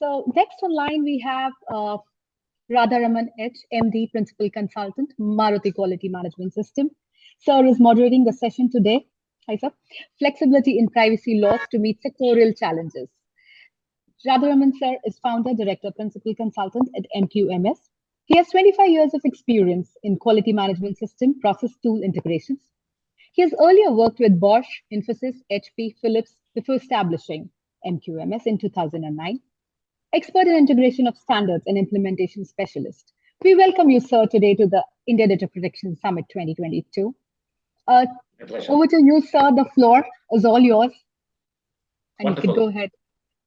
So next online we have Radharaman H, MD, Principal Consultant, Maruti Quality Management System. Sir is moderating the session today. Hi, sir. Flexibility in privacy laws to meet sectorial challenges. Radharaman sir is founder, director, principal consultant at MQMS. He has 25 years of experience in quality management system process tool integrations. He has earlier worked with Bosch, Infosys, HP, Philips before establishing MQMS in 2009. Expert in integration of standards and implementation specialist. We welcome you, sir, today to the India Data Protection Summit 2022. Over to you, sir. The floor is all yours. And Wonderful. You can go ahead.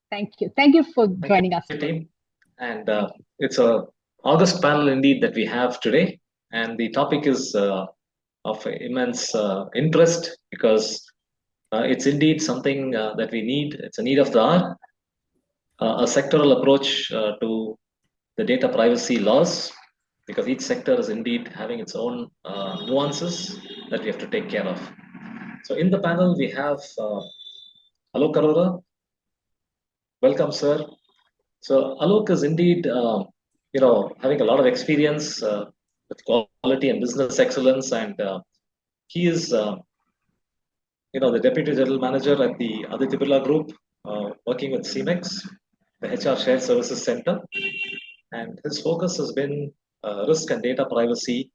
Thank you. Thank you for joining us. Team. And it's a August panel indeed that we have today. And the topic is of immense interest because it's indeed something that we need. It's a need of the hour. A sectoral approach to the data privacy laws, because each sector is indeed having its own nuances that we have to take care of. So in the panel, we have Alok Arora. Welcome, sir. So Alok is indeed, having a lot of experience with quality and business excellence, and he is, the Deputy General Manager at the Aditya Birla Group, working with CMEX, the HR Shared Services Center, and his focus has been risk and data privacy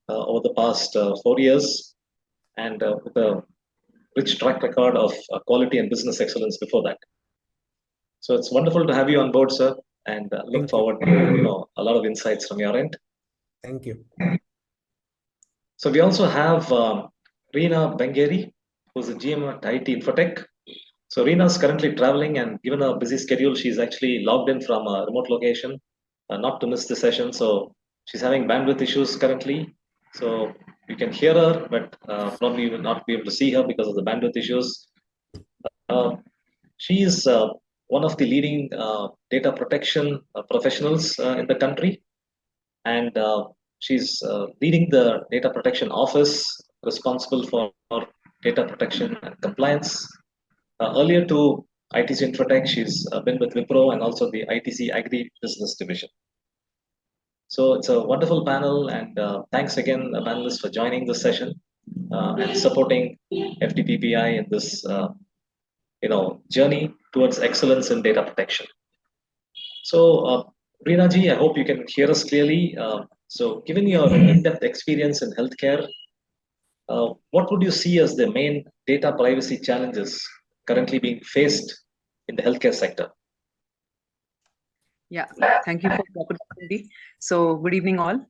over the past 4 years, and with a rich track record of quality and business excellence before that. So it's wonderful to have you on board, sir, and look forward to a lot of insights from your end. Thank you. So we also have Reena Bengeri, who's a GM at IT Infotech. So Reena is currently traveling, and given a busy schedule, she's actually logged in from a remote location, not to miss the session. So she's having bandwidth issues currently. So you can hear her, but probably will not be able to see her because of the bandwidth issues. She is one of the leading data protection professionals in the country, and she's leading the data protection office responsible for data protection and compliance. Earlier to ITC Infotech, she's been with Wipro and also the ITC Agri Business Division. So it's a wonderful panel, and thanks again, panelists, for joining this session and supporting FDPPI in this journey towards excellence in data protection. So, Reena ji, I hope you can hear us clearly. So, given your in-depth experience in healthcare, what would you see as the main data privacy challenges currently being faced in the healthcare sector? Yeah, thank you for the opportunity. So, good evening, all.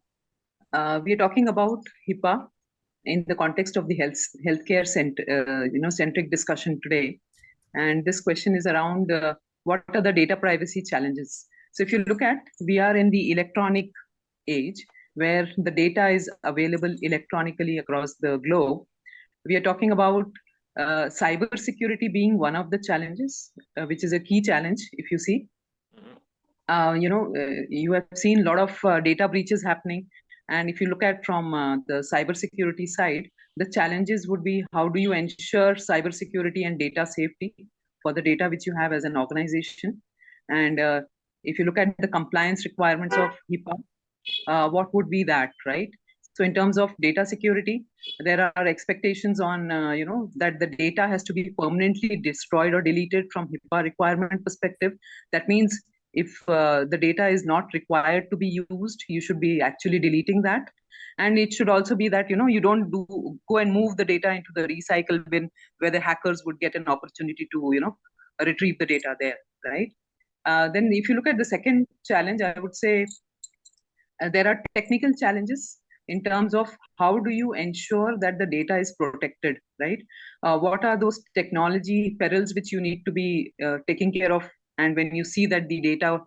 We are talking about HIPAA in the context of the healthcare centric discussion today. And this question is around what are the data privacy challenges? So if you look at, we are in the electronic age where the data is available electronically across the globe. We are talking about cyber security being one of the challenges, which is a key challenge. If you see, you have seen a lot of data breaches happening. And if you look at from the cyber security side, the challenges would be how do you ensure cyber security and data safety for the data which you have as an organization. And if you look at the compliance requirements of HIPAA, what would be that, right? So in terms of data security, there are expectations on, that the data has to be permanently destroyed or deleted from HIPAA requirement perspective. That means if the data is not required to be used, you should be actually deleting that. And it should also be that, you don't go and move the data into the recycle bin where the hackers would get an opportunity to, retrieve the data there, right? Then if you look at the second challenge, I would say there are technical challenges in terms of how do you ensure that the data is protected, right? What are those technology perils which you need to be taking care of? And when you see that the data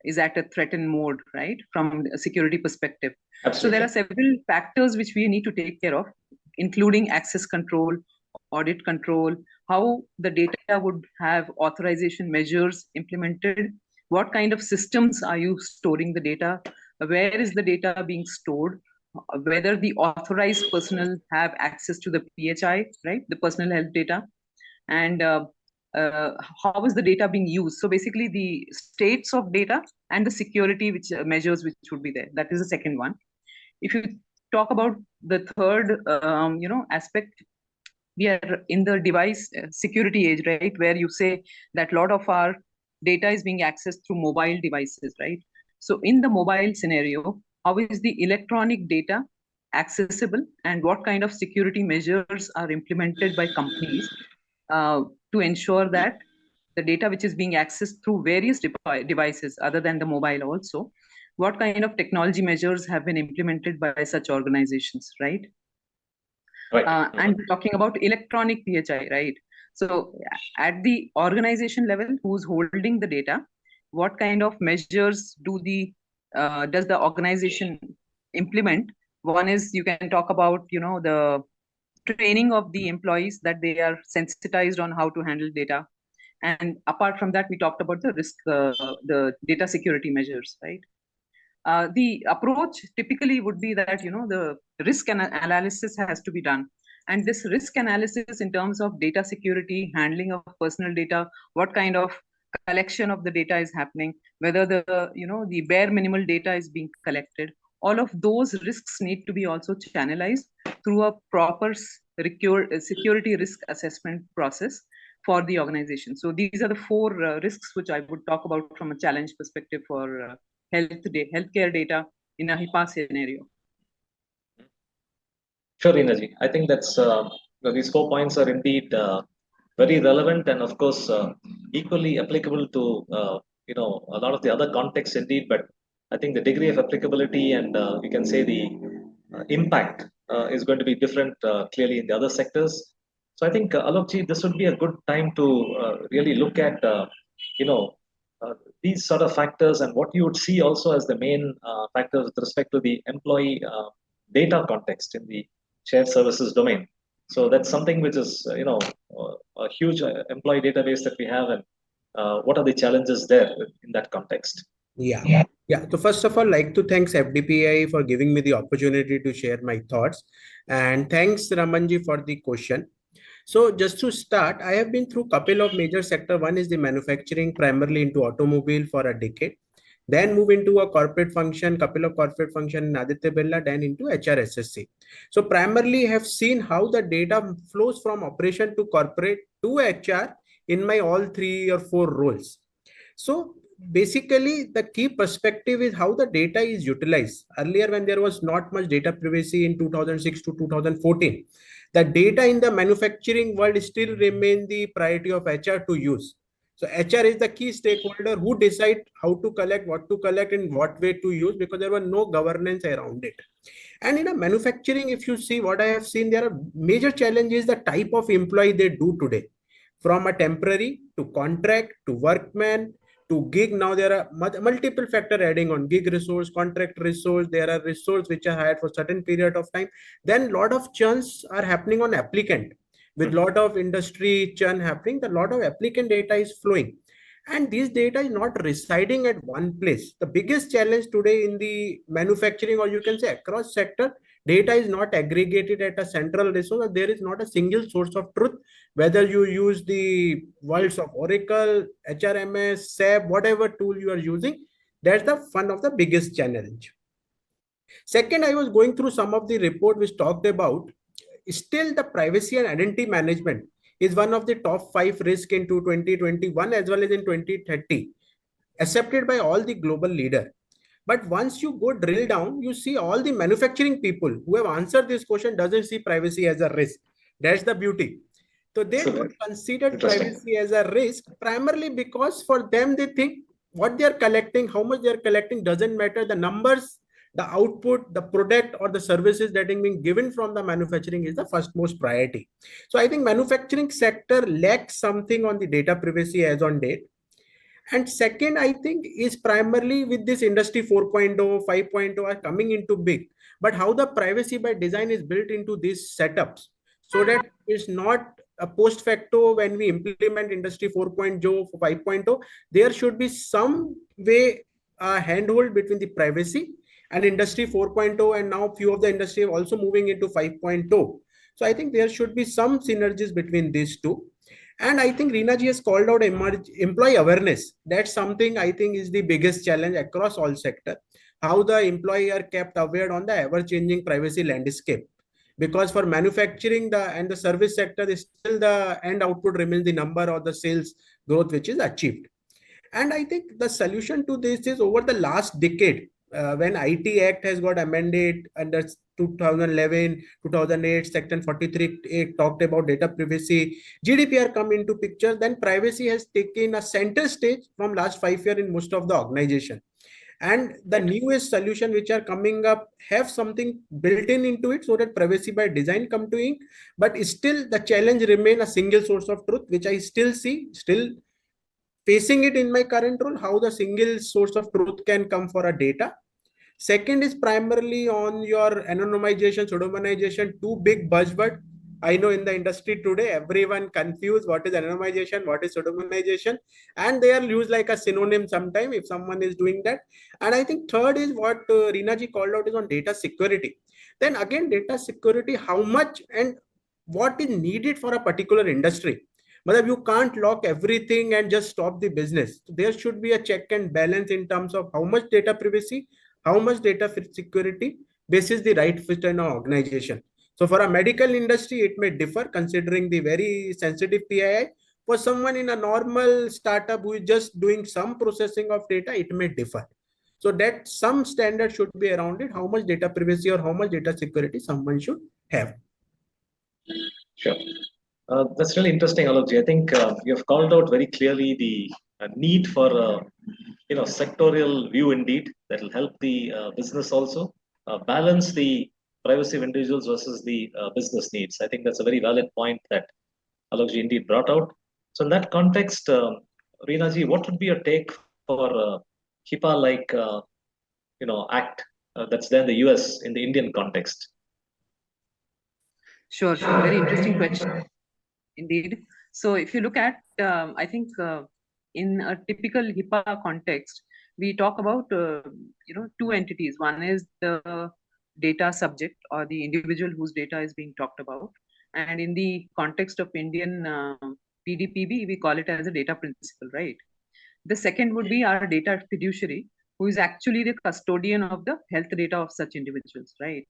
is at a threatened mode, right, from a security perspective. Absolutely. So there are several factors which we need to take care of, including access control, audit control, how the data would have authorization measures implemented, what kind of systems are you storing the data, where is the data being stored, whether the authorized personnel have access to the PHI, right, the personal health data, and how is the data being used? So basically the states of data and the security which measures which would be there. That is the second one. If you talk about the third, aspect, we are in the device security age, right? Where you say that a lot of our data is being accessed through mobile devices, right? So in the mobile scenario, how is the electronic data accessible and what kind of security measures are implemented by companies to ensure that the data which is being accessed through various devices other than the mobile also, what kind of technology measures have been implemented by such organizations, right? Right. And we're talking about electronic PHI, right? So at the organization level, who's holding the data, what kind of measures does the organization implement? One is you can talk about, the training of the employees that they are sensitized on how to handle data. And apart from that, we talked about the risk, the data security measures, right? The approach typically would be that the risk analysis has to be done, and this risk analysis in terms of data security, handling of personal data, what kind of collection of the data is happening, whether the bare minimal data is being collected, all of those risks need to be also channelized through a proper security risk assessment process for the organization. So these are the four risks which I would talk about from a challenge perspective for healthcare data in a HIPAA scenario. Sure, Rinaji. I think that's these 4 points are indeed very relevant and, of course, equally applicable to a lot of the other contexts indeed. But I think the degree of applicability and you can say the impact is going to be different clearly in the other sectors. So I think Alokji, this would be a good time to really look at these sort of factors and what you would see also as the main factors with respect to the employee data context in the shared services domain. So that's something which is, a huge employee database that we have, and what are the challenges there in that context? Yeah. So first of all, like to thanks FDPI for giving me the opportunity to share my thoughts, and thanks Ramanji for the question. So just to start, I have been through a couple of major sector. One is the manufacturing, primarily into automobile for a decade. Then move into a corporate function, couple of corporate function in Aditya Birla, then into HRSSC. So primarily have seen how the data flows from operation to corporate to HR in my all 3 or 4 roles. So basically the key perspective is how the data is utilized. Earlier, when there was not much data privacy in 2006 to 2014, the data in the manufacturing world still remain the priority of HR to use. So HR is the key stakeholder who decide how to collect, what to collect, and what way to use, because there was no governance around it. And in a manufacturing, if you see what I have seen, there are major challenges, the type of employee they do today, from a temporary to contract to workman to gig. Now there are multiple factor adding on: gig resource, contract resource. There are resource which are hired for certain period of time. Then lot of churns are happening on applicant, with lot of industry churn happening. The lot of applicant data is flowing, and this data is not residing at one place. The biggest challenge today in the manufacturing, or you can say across sector, data is not aggregated at a central resource. There is not a single source of truth, whether you use the worlds of Oracle, HRMS, SAP, whatever tool you are using. That's the one of the biggest challenge. Second, I was going through some of the report which talked about still the privacy and identity management is one of the top 5 risks into 2021 as well as in 2030, accepted by all the global leader. But once you go drill down, you see all the manufacturing people who have answered this question doesn't see privacy as a risk. That's the beauty. So they don't consider privacy as a risk, primarily because for them, they think what they are collecting, how much they are collecting doesn't matter. The numbers, the output, the product or the services that are being given from the manufacturing is the first most priority. So I think manufacturing sector lacks something on the data privacy as on date. And second, I think is primarily with this industry 4.0, 5.0 are coming into big, but how the privacy by design is built into these setups, so that it's not a post facto when we implement industry 4.0, 5.0, there should be some way handhold between the privacy and industry 4.0, and now few of the industry are also moving into 5.0. So I think there should be some synergies between these two. And I think Reenaji has called out employee awareness. That's something I think is the biggest challenge across all sectors. How the employee are kept aware on the ever-changing privacy landscape. Because for manufacturing the service sector, is still the end output remains the number or the sales growth which is achieved. And I think the solution to this is over the last decade, when IT Act has got amended under 2011, 2008, Section 43 it talked about data privacy, GDPR come into picture, then privacy has taken a center stage from last 5 years in most of the organization. And the newest solution which are coming up have something built in into it so that privacy by design come to in, but still the challenge remain a single source of truth, which I still see, still facing it in my current role, how the single source of truth can come for a data. Second is primarily on your anonymization, pseudonymization, two big buzzword. I know in the industry today, everyone confused what is anonymization, what is pseudonymization, and they are used like a synonym sometime if someone is doing that. And I think third is what Reenaji called out is on data security. Then again, data security, how much and what is needed for a particular industry. But you can't lock everything and just stop the business. There should be a check and balance in terms of how much data privacy, how much data security basis the right fit in an organization. So for a medical industry, it may differ considering the very sensitive PII. For someone in a normal startup who is just doing some processing of data, it may differ. So that some standard should be around it, how much data privacy or how much data security someone should have. Sure. That's really interesting, Alokji. I think you have called out very clearly the need for sectorial view indeed that will help the business also balance the privacy of individuals versus the business needs. I think that's a very valid point that Alokji indeed brought out. So in that context, Reenaji, what would be your take for HIPAA-like act that's there in the US in the Indian context? Sure. Very interesting question indeed. So if you look at, I think in a typical HIPAA context, we talk about two entities. One is the data subject or the individual whose data is being talked about, and in the context of Indian PDPB, we call it as a data principal, right? The second would be our data fiduciary, who is actually the custodian of the health data of such individuals, right?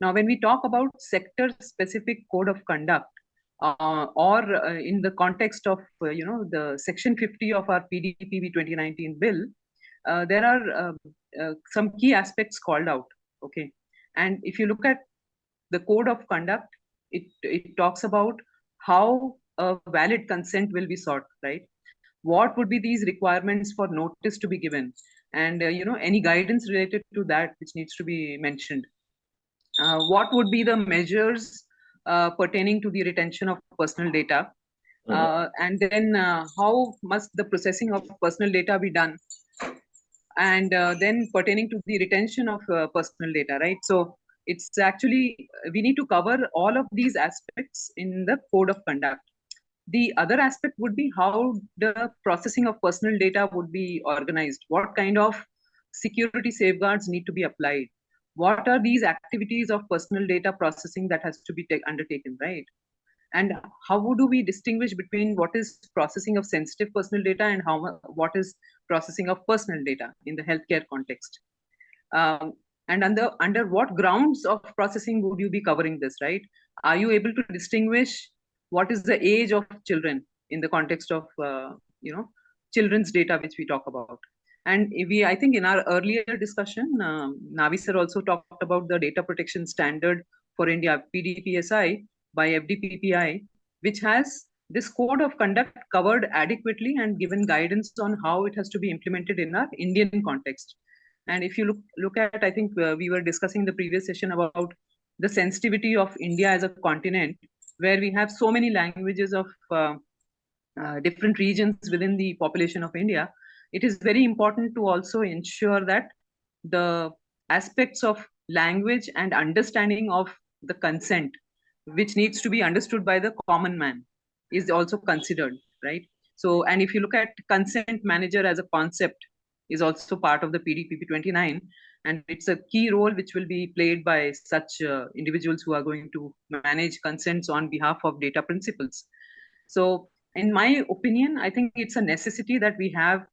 Now, when we talk about sector-specific code of conduct, or in the context of the Section 50 of our PDPB 2019 bill, there are some key aspects called out. Okay, and if you look at the code of conduct, it talks about how a valid consent will be sought, right? What would be these requirements for notice to be given, and any guidance related to that which needs to be mentioned. What would be the measures pertaining to the retention of personal data, and then how must the processing of personal data be done, and then pertaining to the retention of personal data, right? So it's actually, we need to cover all of these aspects in the code of conduct. The other aspect would be how the processing of personal data would be organized. What kind of security safeguards need to be applied? What are these activities of personal data processing that has to be undertaken, right? And how do we distinguish between what is processing of sensitive personal data and what is processing of personal data in the healthcare context? And under what grounds of processing would you be covering this, right? Are you able to distinguish what is the age of children in the context of children's data which we talk about? And I think in our earlier discussion, Navi sir also talked about the data protection standard for India, PDPSI by FDPPI, which has this code of conduct covered adequately and given guidance on how it has to be implemented in our Indian context. And if you look at, I think we were discussing the previous session about the sensitivity of India as a continent, where we have so many languages of different regions within the population of India. It is very important to also ensure that the aspects of language and understanding of the consent, which needs to be understood by the common man, is also considered, right? So, and if you look at consent manager as a concept, is also part of the PDPB 29, and it's a key role which will be played by such individuals who are going to manage consents on behalf of data principals. So in my opinion, I think it's a necessity that we have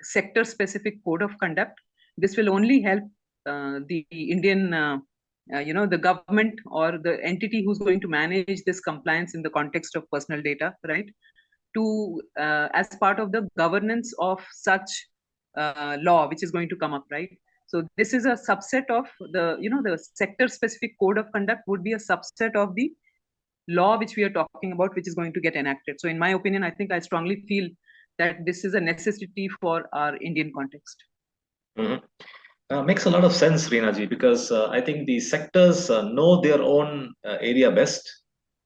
sector-specific code of conduct. This will only help the Indian, the government or the entity who's going to manage this compliance in the context of personal data, right? To as part of the governance of such law which is going to come up, right? So this is a subset of the sector-specific code of conduct would be a subset of the law which we are talking about, which is going to get enacted. So in my opinion, I think I strongly feel that this is a necessity for our Indian context. Makes a lot of sense, Reenaji, because I think the sectors know their own area best.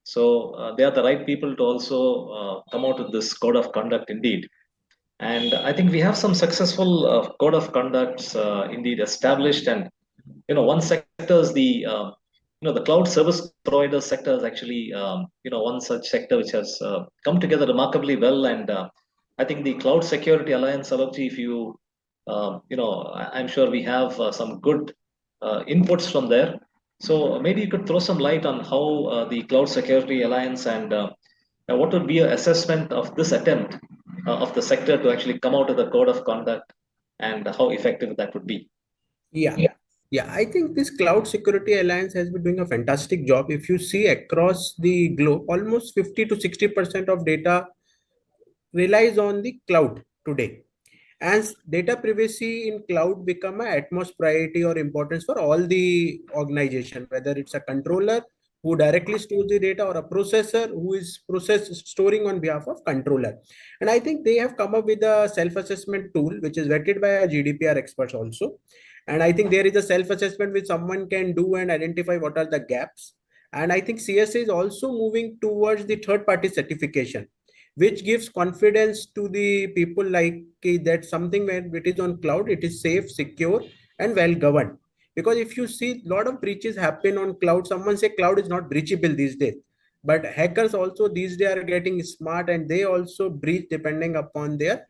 So they are the right people to also come out with this code of conduct indeed. And I think we have some successful code of conducts indeed established. And, one sector is the cloud service provider sector is actually, one such sector which has come together remarkably well. And I think the Cloud Security Alliance, Alokji, if you, I'm sure we have some good inputs from there. So maybe you could throw some light on how the Cloud Security Alliance and what would be your assessment of this attempt of the sector to actually come out with a code of conduct and how effective that would be. Yeah, I think this Cloud Security Alliance has been doing a fantastic job. If you see across the globe, almost 50 to 60% of data relies on the cloud today. As data privacy in cloud become a utmost priority or importance for all the organization, whether it's a controller who directly stores the data or a processor who is storing on behalf of controller. And I think they have come up with a self-assessment tool, which is vetted by a GDPR experts also. And I think there is a self-assessment which someone can do and identify what are the gaps. And I think CSA is also moving towards the third-party certification, which gives confidence to the people like that something when it is on cloud, it is safe, secure, and well governed. Because if you see a lot of breaches happen on cloud, someone say cloud is not breachable these days. But hackers also these days are getting smart and they also breach depending upon their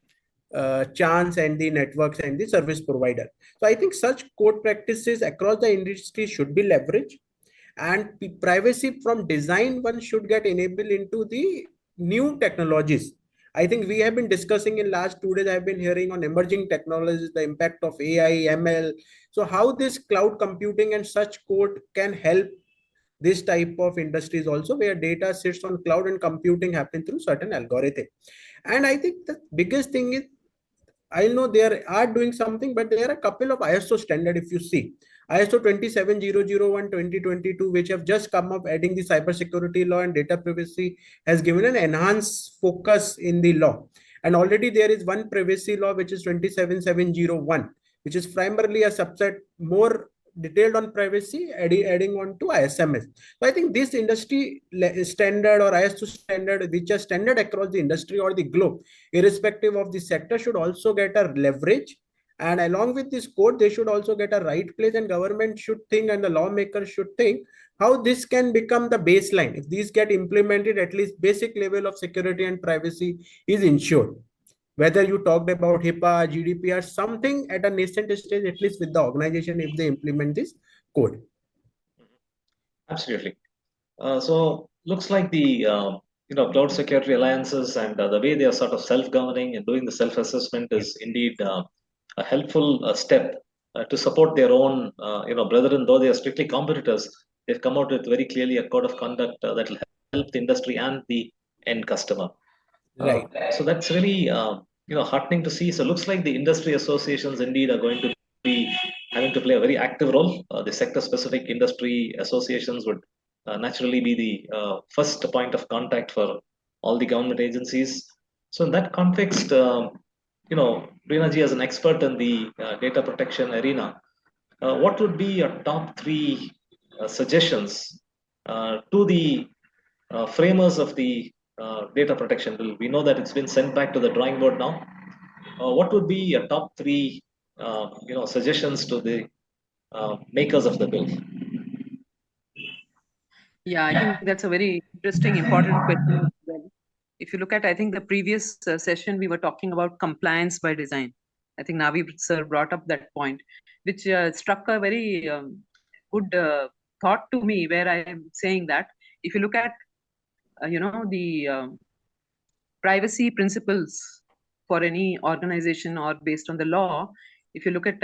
chance and the networks and the service provider. So I think such code practices across the industry should be leveraged, and privacy from design one should get enabled into the new technologies. I think we have been discussing in last 2 days, I've been hearing on emerging technologies, the impact of AI, ML. So how this cloud computing and such code can help this type of industries also, where data sits on cloud and computing happen through certain algorithm. And I think the biggest thing is, I know they are doing something, but there are a couple of ISO standard. If you see ISO 27001/2022, which have just come up adding the cybersecurity law and data privacy, has given an enhanced focus in the law. And already there is one privacy law, which is 27701, which is primarily a subset more detailed on privacy, adding on to ISMS. So I think this industry standard or ISO standard, which are standard across the industry or the globe, irrespective of the sector, should also get a leverage. And along with this code, they should also get a right place, and government should think and the lawmakers should think how this can become the baseline. If these get implemented, at least basic level of security and privacy is ensured. Whether you talked about HIPAA, GDPR, something at a nascent stage, at least with the organization, if they implement this code. Absolutely. So looks like the cloud security alliances and the way they are sort of self-governing and doing the self-assessment is indeed a helpful step to support their own brethren. Though they are strictly competitors, they've come out with very clearly a code of conduct that will help the industry and the end customer. Right. So that's really heartening to see. So it looks like the industry associations indeed are going to be having to play a very active role. The sector-specific industry associations would naturally be the first point of contact for all the government agencies. So in that context, Reenaji, as an expert in the data protection arena, what would be your top 3 suggestions to the framers of the data protection bill? We know that it's been sent back to the drawing board now. What would be your top 3 suggestions to the makers of the bill? Yeah, I think that's a very interesting, important question. If you look at, I think the previous session, we were talking about compliance by design. I think Navi sir brought up that point, which struck a very good thought to me, where I am saying that if you look at, the privacy principles for any organization or based on the law, if you look at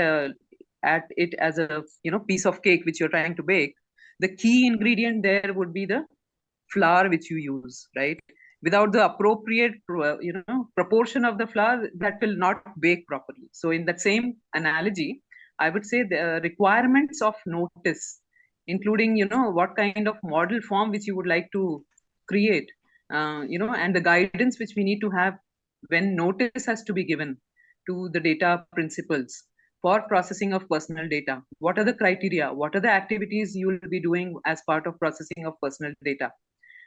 it as a piece of cake which you're trying to bake, the key ingredient there would be the flour which you use, right? Without the appropriate proportion of the flour, that will not bake properly. So in that same analogy, I would say the requirements of notice, including what kind of model form which you would like to create, and the guidance which we need to have when notice has to be given to the data principals for processing of personal data. What are the criteria? What are the activities you will be doing as part of processing of personal data?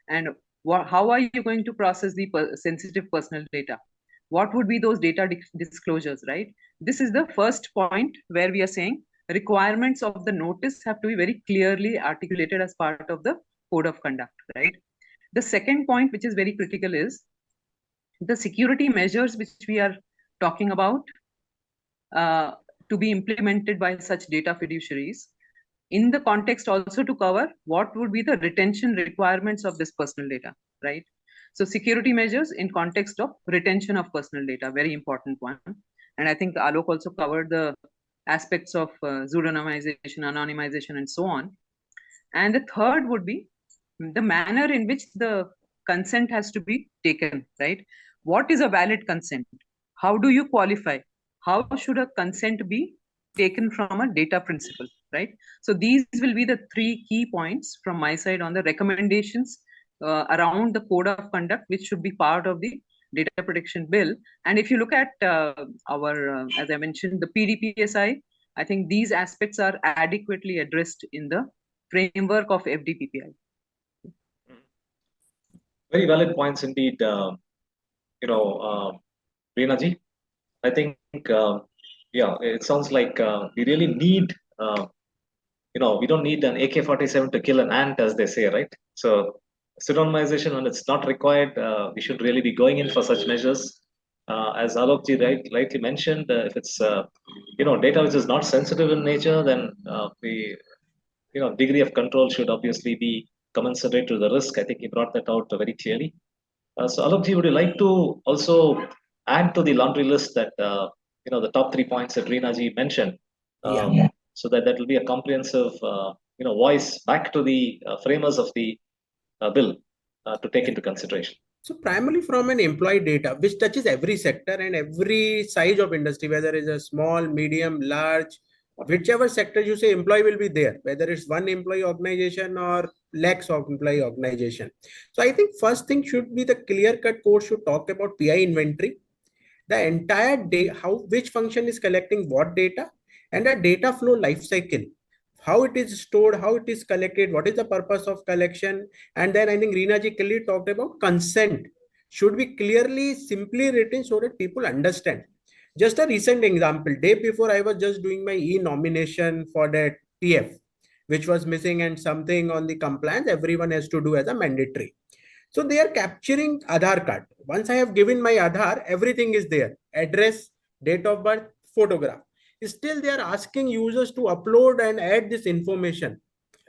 And how are you going to process the sensitive personal data? What would be those data disclosures, right? This is the first point where we are saying requirements of the notice have to be very clearly articulated as part of the code of conduct, right? The second point, which is very critical, is the security measures which we are talking about to be implemented by such data fiduciaries, in the context also to cover what would be the retention requirements of this personal data, right? So security measures in context of retention of personal data, very important one. And I think Alok also covered the aspects of pseudonymization, anonymization, and so on. And the third would be the manner in which the consent has to be taken, right? What is a valid consent? How do you qualify? How should a consent be taken from a data principle, right? So these will be the three key points from my side on the recommendations around the code of conduct, which should be part of the data protection bill. And if you look at as I mentioned, the PDPSI, I think these aspects are adequately addressed in the framework of FDPPI. Very valid points indeed, Reena ji. I think, yeah, it sounds like we really need, we don't need an AK-47 to kill an ant, as they say, right? So pseudonymization, when it's not required, we should really be going in for such measures. As Alok ji rightly mentioned, if it's, data which is not sensitive in nature, then the, degree of control should obviously be commensurate to the risk. I think he brought that out very clearly. So Alok ji, would you like to also add to the laundry list that, the top 3 points that Reena ji mentioned, so that will be a comprehensive, voice back to the framers of the bill to take into consideration? So primarily from an employee data, which touches every sector and every size of industry, whether it's a small, medium, large, whichever sector you say employee will be there, whether it's one employee organization or lakhs of employee organization. So I think first thing should be the clear-cut code should talk about PI inventory, the entire day, which function is collecting what data, and a data flow life cycle, how it is stored, how it is collected, what is the purpose of collection. And then I think Reena ji clearly talked about consent should be clearly, simply written so that people understand. Just a recent example, day before I was just doing my e-nomination for that TF, which was missing and something on the compliance everyone has to do as a mandatory. So they are capturing Aadhaar card. Once I have given my Aadhaar, everything is there. Address, date of birth, photograph. Still, they are asking users to upload and add this information.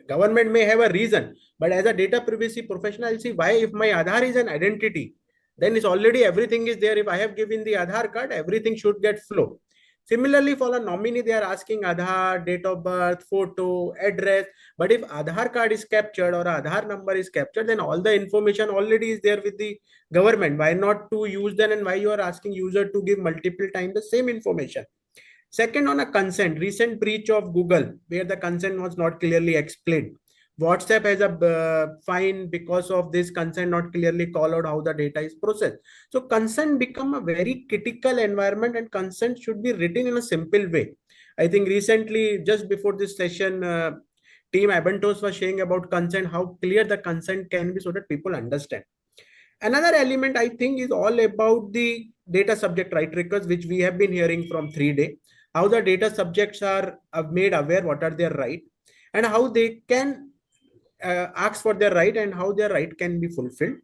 Government may have a reason, but as a data privacy professional, I'll see why. If my Aadhaar is an identity, then it's already everything is there. If I have given the Aadhaar card, everything should get flow. Similarly, for a nominee, they are asking Aadhaar, date of birth, photo, address. But if Aadhaar card is captured or Aadhaar number is captured, then all the information already is there with the government. Why not to use them, and why you are asking user to give multiple times the same information? Second, on a consent, recent breach of Google, where the consent was not clearly explained. WhatsApp has a fine because of this consent not clearly call out how the data is processed. So consent become a very critical environment, and consent should be written in a simple way. I think recently, just before this session, Team Abentos was sharing about consent, how clear the consent can be so that people understand. Another element I think is all about the data subject right records, which we have been hearing from 3 days, how the data subjects are made aware what are their rights and how they can ask for their right and how their right can be fulfilled.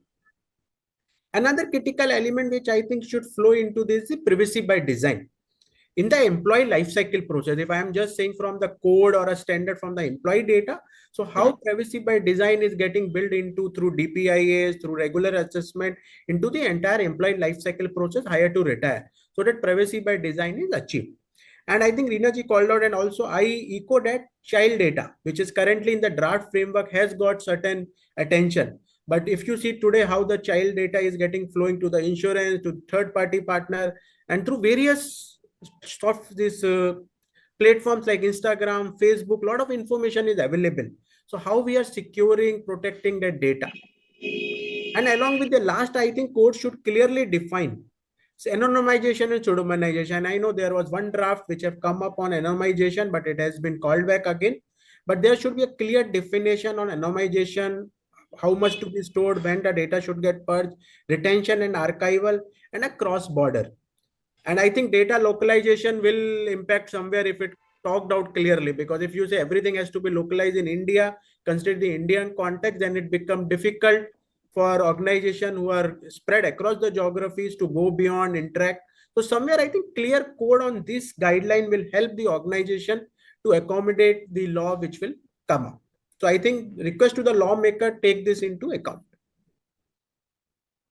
Another critical element which I think should flow into this is privacy by design. in the employee lifecycle process, if I am just saying from the code or a standard from the employee data, so how privacy by design is getting built into through DPIAs, through regular assessment into the entire employee lifecycle process, hire to retire, so that privacy by design is achieved. And I think Reena ji called out, and also I echo that child data, which is currently in the draft framework, has got certain attention. But if you see today how the child data is getting flowing to the insurance, to third-party partner, and through various stuff, this platforms like Instagram, Facebook, a lot of information is available. So how we are securing, protecting that data. And along with the last, I think code should clearly define anonymization and pseudonymization. I know there was one draft which have come up on anonymization, but it has been called back again. But there should be a clear definition on anonymization, how much to be stored, when the data should get purged, retention and archival, and a cross-border. And I think data localization will impact somewhere if it talked out clearly, because if you say everything has to be localized in India, consider the Indian context, then it becomes difficult for organizations who are spread across the geographies to go beyond, interact. So somewhere I think clear code on this guideline will help the organization to accommodate the law which will come up. So I think request to the lawmaker, take this into account.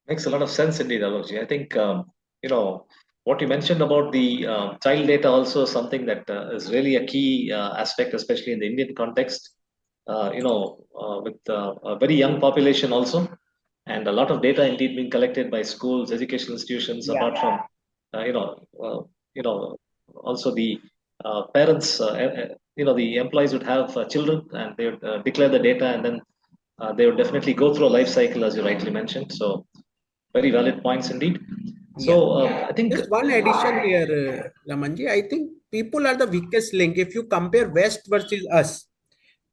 Makes a lot of sense indeed, Alokji. I think, what you mentioned about the child data also something that is really a key aspect, especially in the Indian context, with a very young population also. And a lot of data indeed being collected by schools, educational institutions, apart from, also the parents, the employees would have children and they would declare the data, and then they would definitely go through a life cycle, as you rightly mentioned. So very valid points indeed. So I think just one addition here, Ramanji, I think people are the weakest link. If you compare West versus us,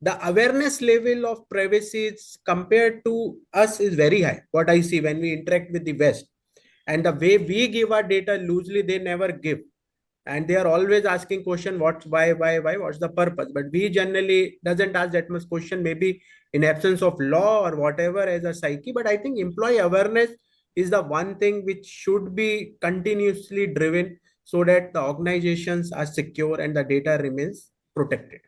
the awareness level of privacy compared to us is very high. What I see when we interact with the West, and the way we give our data loosely, they never give. And they are always asking question, why, what's the purpose? But we generally doesn't ask that much question, maybe in absence of law or whatever as a psyche. But I think employee awareness is the one thing which should be continuously driven so that the organizations are secure and the data remains protected.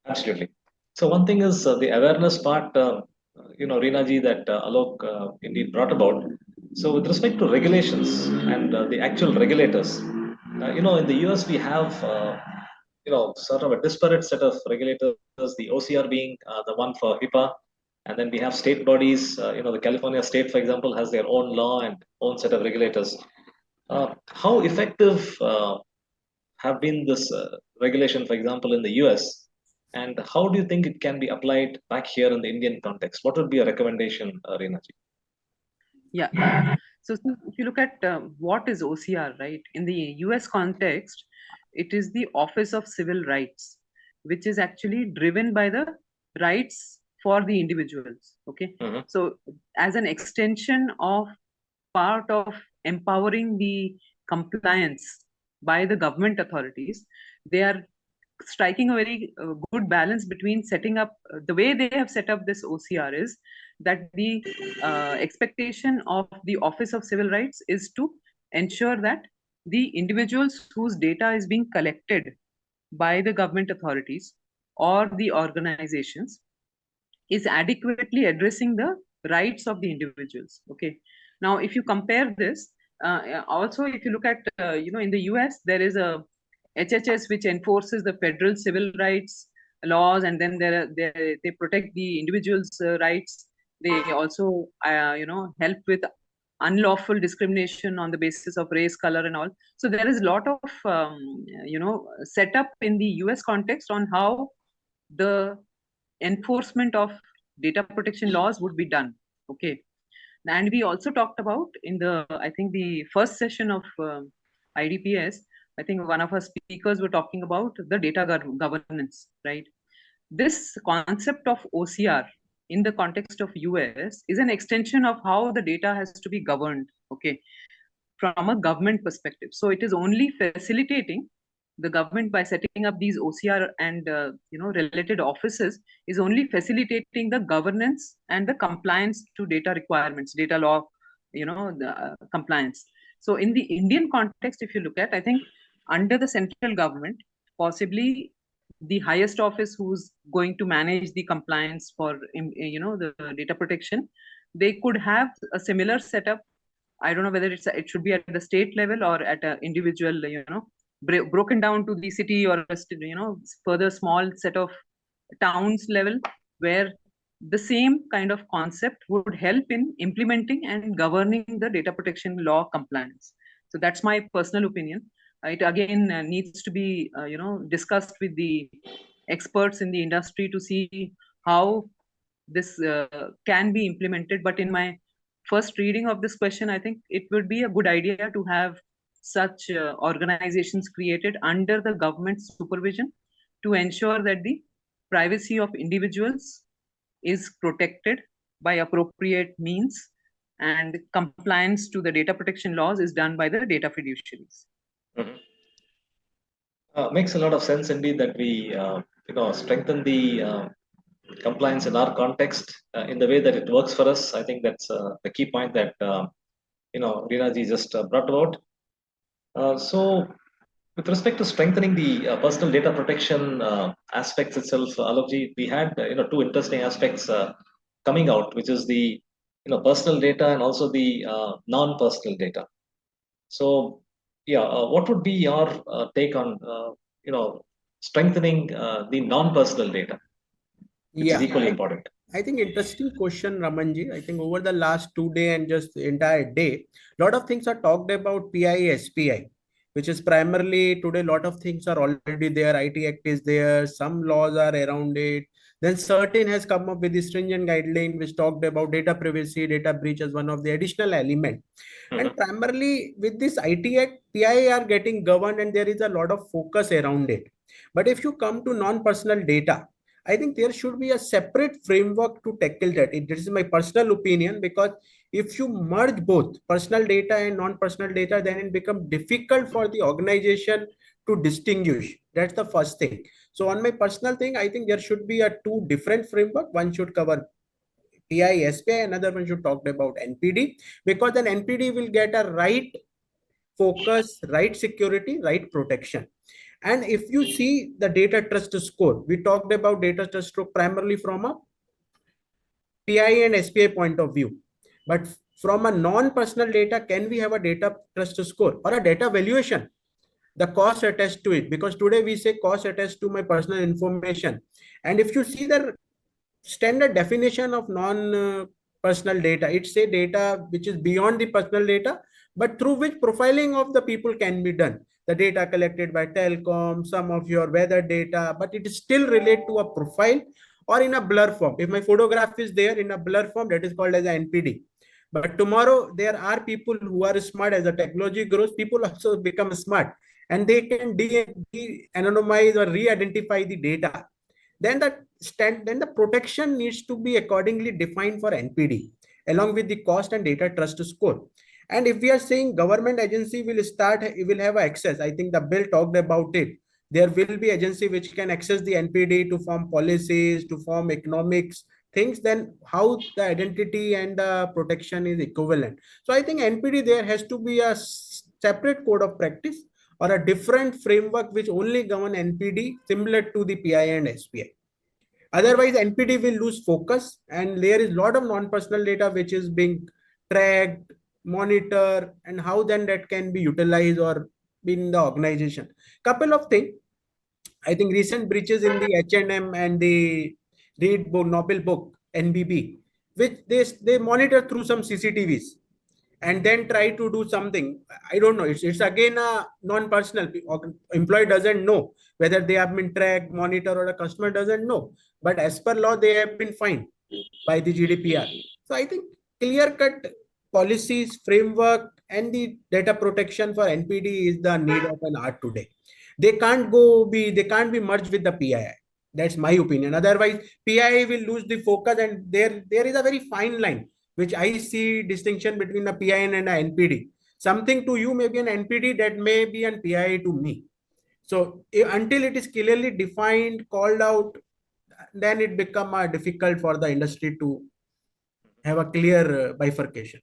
Absolutely. So one thing is the awareness part, Reena ji, that Alok indeed brought about. So with respect to regulations and the actual regulators, in the US we have, sort of a disparate set of regulators, the OCR being the one for HIPAA, and then we have state bodies, the California state, for example, has their own law and own set of regulators. How effective have been this regulation, for example, in the US? And how do you think it can be applied back here in the Indian context? What would be a recommendation, Reena ji? Yeah. So if you look at what is OCR, right? In the US context, it is the Office of Civil Rights, which is actually driven by the rights for the individuals. Okay. Mm-hmm. So as an extension of part of empowering the compliance by the government authorities, they are striking a very good balance between setting up the way they have set up this OCR is that the expectation of the Office of Civil Rights is to ensure that the individuals whose data is being collected by the government authorities or the organizations is adequately addressing the rights of the individuals. Okay. Now, if you compare this, also if you look at, in the US, there is a HHS which enforces the federal civil rights laws, and then they protect the individuals' rights. They also, help with unlawful discrimination on the basis of race, color, and all. So there is a lot of, setup in the US context on how the enforcement of data protection laws would be done. Okay. And we also talked about in the first session of IDPS, I think one of our speakers were talking about the data governance, right? This concept of OCR in the context of US is an extension of how the data has to be governed, okay, from a government perspective. So it is only facilitating the government by setting up these OCR and related offices is only facilitating the governance and the compliance to data requirements, data law, the compliance. So in the Indian context, if you look at, I think under the central government, possibly the highest office who's going to manage the compliance for the data protection, they could have a similar setup. I don't know whether it should be at the state level or at an individual, broken down to the city or further small set of towns level, where the same kind of concept would help in implementing and governing the data protection law compliance. So that's my personal opinion. It again needs to be discussed with the experts in the industry to see how this can be implemented. But in my first reading of this question, I think it would be a good idea to have such organizations created under the government supervision to ensure that the privacy of individuals is protected by appropriate means, and compliance to the data protection laws is done by the data fiduciaries. Makes a lot of sense indeed that we strengthen the compliance in our context in the way that it works for us. I think that's the key point that Reenaji just brought about. So with respect to strengthening the personal data protection aspects itself, Alokji, we had two interesting aspects coming out, which is the personal data and also the non-personal data. So what would be your take on strengthening the non-personal data, which is equally important? I think interesting question, Ramanji. I think over the last 2 days and just the entire day, a lot of things are talked about PII, SPI, which is primarily today, a lot of things are already there. IT Act is there. Some laws are around it. Then CERT-In has come up with the stringent guideline, which talked about data privacy, data breach as one of the additional elements. And primarily with this IT Act, PII are getting governed and there is a lot of focus around it. But if you come to non-personal data, I think there should be a separate framework to tackle that. This is my personal opinion, because if you merge both personal data and non-personal data, then it becomes difficult for the organization to distinguish. That's the first thing. So on my personal thing, I think there should be a two different framework. One should cover PII, SPI, another one should talk about NPD, because then NPD will get a right focus, right security, right protection. And if you see the data trust score, we talked about data trust score primarily from a PII and SPI point of view. But from a non-personal data, can we have a data trust score or a data valuation? The cost attached to it, because today we say cost attached to my personal information. And if you see the standard definition of non-personal data, it say data which is beyond the personal data, but through which profiling of the people can be done. The data collected by telecom, some of your weather data, but it is still related to a profile or in a blur form. If my photograph is there in a blur form, that is called as an NPD. But tomorrow there are people who are smart. As the technology grows, people also become smart and they can de-anonymize or re-identify the data. Then the protection needs to be accordingly defined for NPD along with the cost and data trust score. And if we are saying government agency will have access, I think the bill talked about it. There will be agency which can access the NPD to form policies, to form economics things, then how the identity and the protection is equivalent. So I think NPD, there has to be a separate code of practice or a different framework which only govern NPD similar to the PII and SPI. Otherwise, NPD will lose focus and there is a lot of non-personal data which is being tracked, monitored, and how then that can be utilized or in the organization. Couple of things. I think recent breaches in the H&M and the Reed book, Nobel book, NBB, which they monitor through some CCTVs and then try to do something. I don't know. It's again a non-personal. Employee doesn't know whether they have been tracked, monitored, or a customer doesn't know. But as per law, they have been fined by the GDPR. So I think clear-cut policies, framework, and the data protection for NPD is the need of an hour today. They can't be merged with the PII. That's my opinion. Otherwise, PII will lose the focus, and there is a very fine line which I see distinction between a PII and an NPD. Something to you may be an NPD, that may be an PII to me. So until it is clearly defined, called out, then it becomes difficult for the industry to have a clear bifurcation.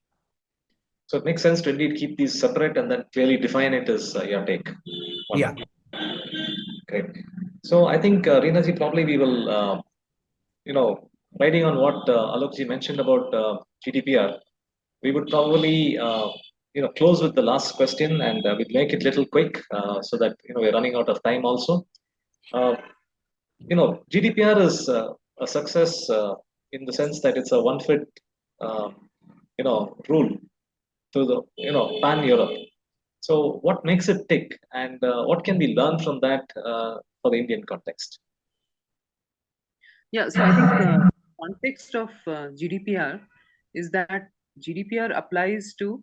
So it makes sense to indeed keep these separate and then clearly define it as your take. Yeah. Great. So I think Reena ji, probably we will, riding on what Alok ji mentioned about GDPR, we would probably close with the last question, and we'll make it little quick so that we're running out of time also. GDPR is a success in the sense that it's a one fit rule to the pan Europe. So what makes it tick, and what can we learn from that for the Indian context? Yeah, so I think context of GDPR is that GDPR applies to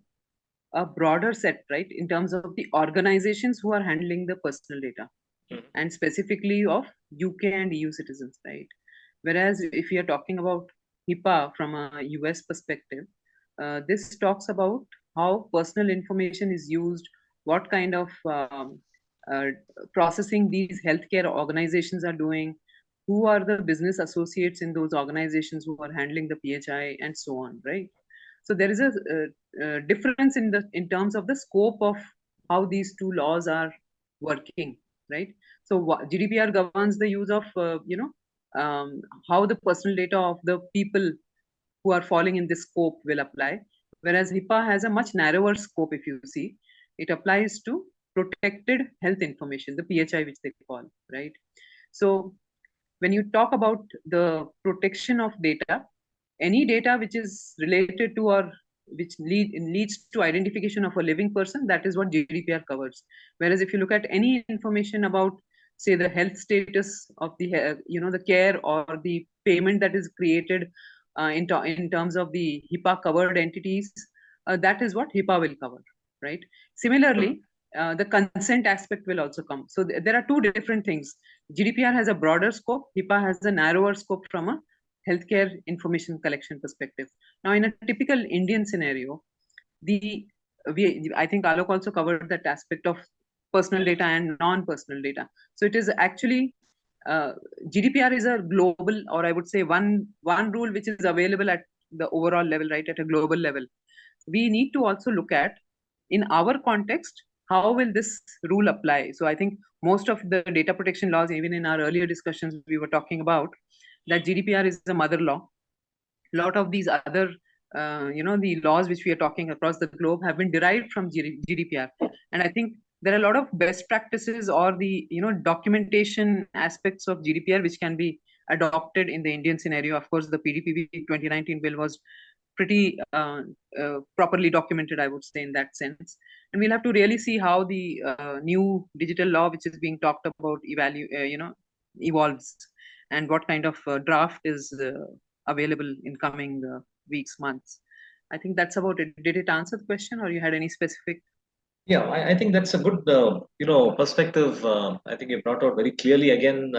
a broader set, right, in terms of the organizations who are handling the personal data, and specifically of UK and EU citizens, right? Whereas if we are talking about HIPAA from a US perspective, this talks about how personal information is used, what kind of processing these healthcare organizations are doing, who are the business associates in those organizations who are handling the PHI, and so on, right? So there is a difference in terms of the scope of how these two laws are working, right? So GDPR governs the use of how the personal data of the people who are falling in this scope will apply, whereas HIPAA has a much narrower scope. If you see, it applies to protected health information, the PHI, which they call, right? So when you talk about the protection of data, any data which is related to or which leads to identification of a living person, that is what GDPR covers. Whereas if you look at any information about, say, the health status of the the care or the payment that is created in terms of the HIPAA covered entities, that is what HIPAA will cover, right? Similarly, the consent aspect will also come. So there are two different things. GDPR has a broader scope, HIPAA has a narrower scope from a healthcare information collection perspective. Now, in a typical Indian scenario, I think Alok also covered that aspect of personal data and non-personal data. So it is actually GDPR is a global, or I would say one rule which is available at the overall level, right, at a global level. We need to also look at, in our context, how will this rule apply? So I think most of the data protection laws, even in our earlier discussions, we were talking about that GDPR is the mother law. A lot of these other, the laws which we are talking across the globe have been derived from GDPR. And I think there are a lot of best practices or the, documentation aspects of GDPR which can be adopted in the Indian scenario. Of course, the PDPP 2019 bill was pretty properly documented, I would say, in that sense. And we'll have to really see how the new digital law, which is being talked about, evolves, and what kind of draft is available in coming weeks, months. I think that's about it. Did it answer the question, or you had any specific? Yeah, I think that's a good, perspective. I think you brought out very clearly again,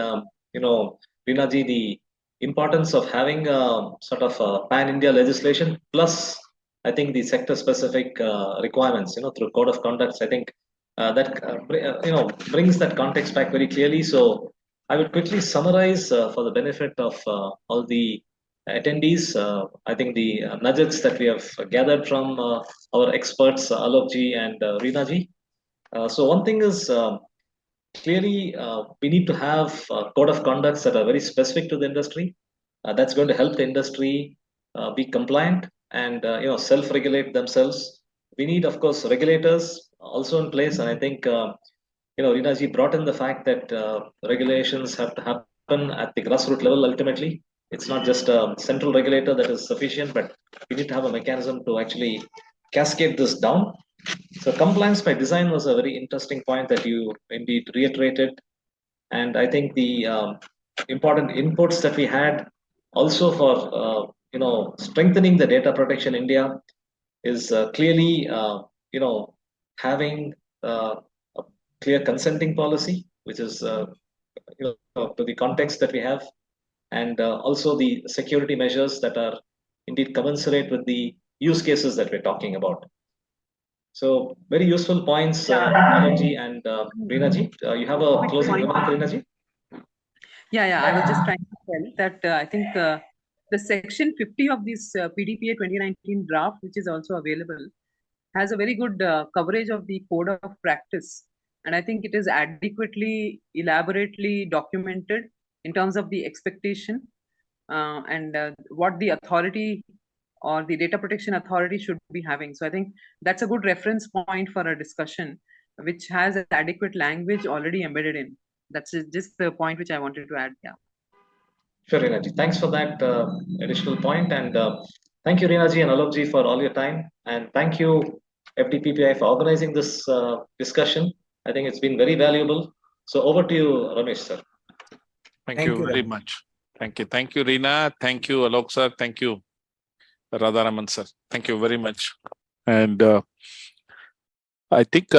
Reena ji, the importance of having sort of pan-India legislation plus, I think, the sector-specific requirements, through code of conducts. I think brings that context back very clearly. So I would quickly summarize for the benefit of all the attendees. I think the nuggets that we have gathered from our experts, Alok ji and Reena ji. So one thing is clearly we need to have code of conducts that are very specific to the industry. That's going to help the industry be compliant and self-regulate themselves. We need, of course, regulators also in place, and I think Reena ji brought in the fact that regulations have to happen at the grassroots level ultimately. It's not just a central regulator that is sufficient, but we need to have a mechanism to actually cascade this down. So compliance by design was a very interesting point that you indeed reiterated. And I think the important inputs that we had also for, strengthening the data protection in India is clearly, having a clear consenting policy, which is, to the context that we have, and also the security measures that are indeed commensurate with the use cases that we're talking about. So very useful points, Alok ji and Reena ji. You have a closing remark, Reena ji? Yeah, I was just trying to tell that I think the section 50 of this PDPA 2019 draft, which is also available, has a very good coverage of the code of practice. And I think it is adequately, elaborately documented in terms of the expectation and what the authority or the data protection authority should be having. So I think that's a good reference point for a discussion, which has adequate language already embedded in. That's just the point which I wanted to add. Yeah. Sure, Reenaji. Thanks for that additional point. And thank you, Reenaji and Alokji, for all your time. And thank you, FDPPI, for organizing this discussion. I think it's been very valuable. So over to you, Ramesh, sir. Thank Thank you you, very Ramesh. much. Thank you. Thank you, Reena. Thank you, Alok sir. Thank you, Radharaman sir. Thank you very much. And I think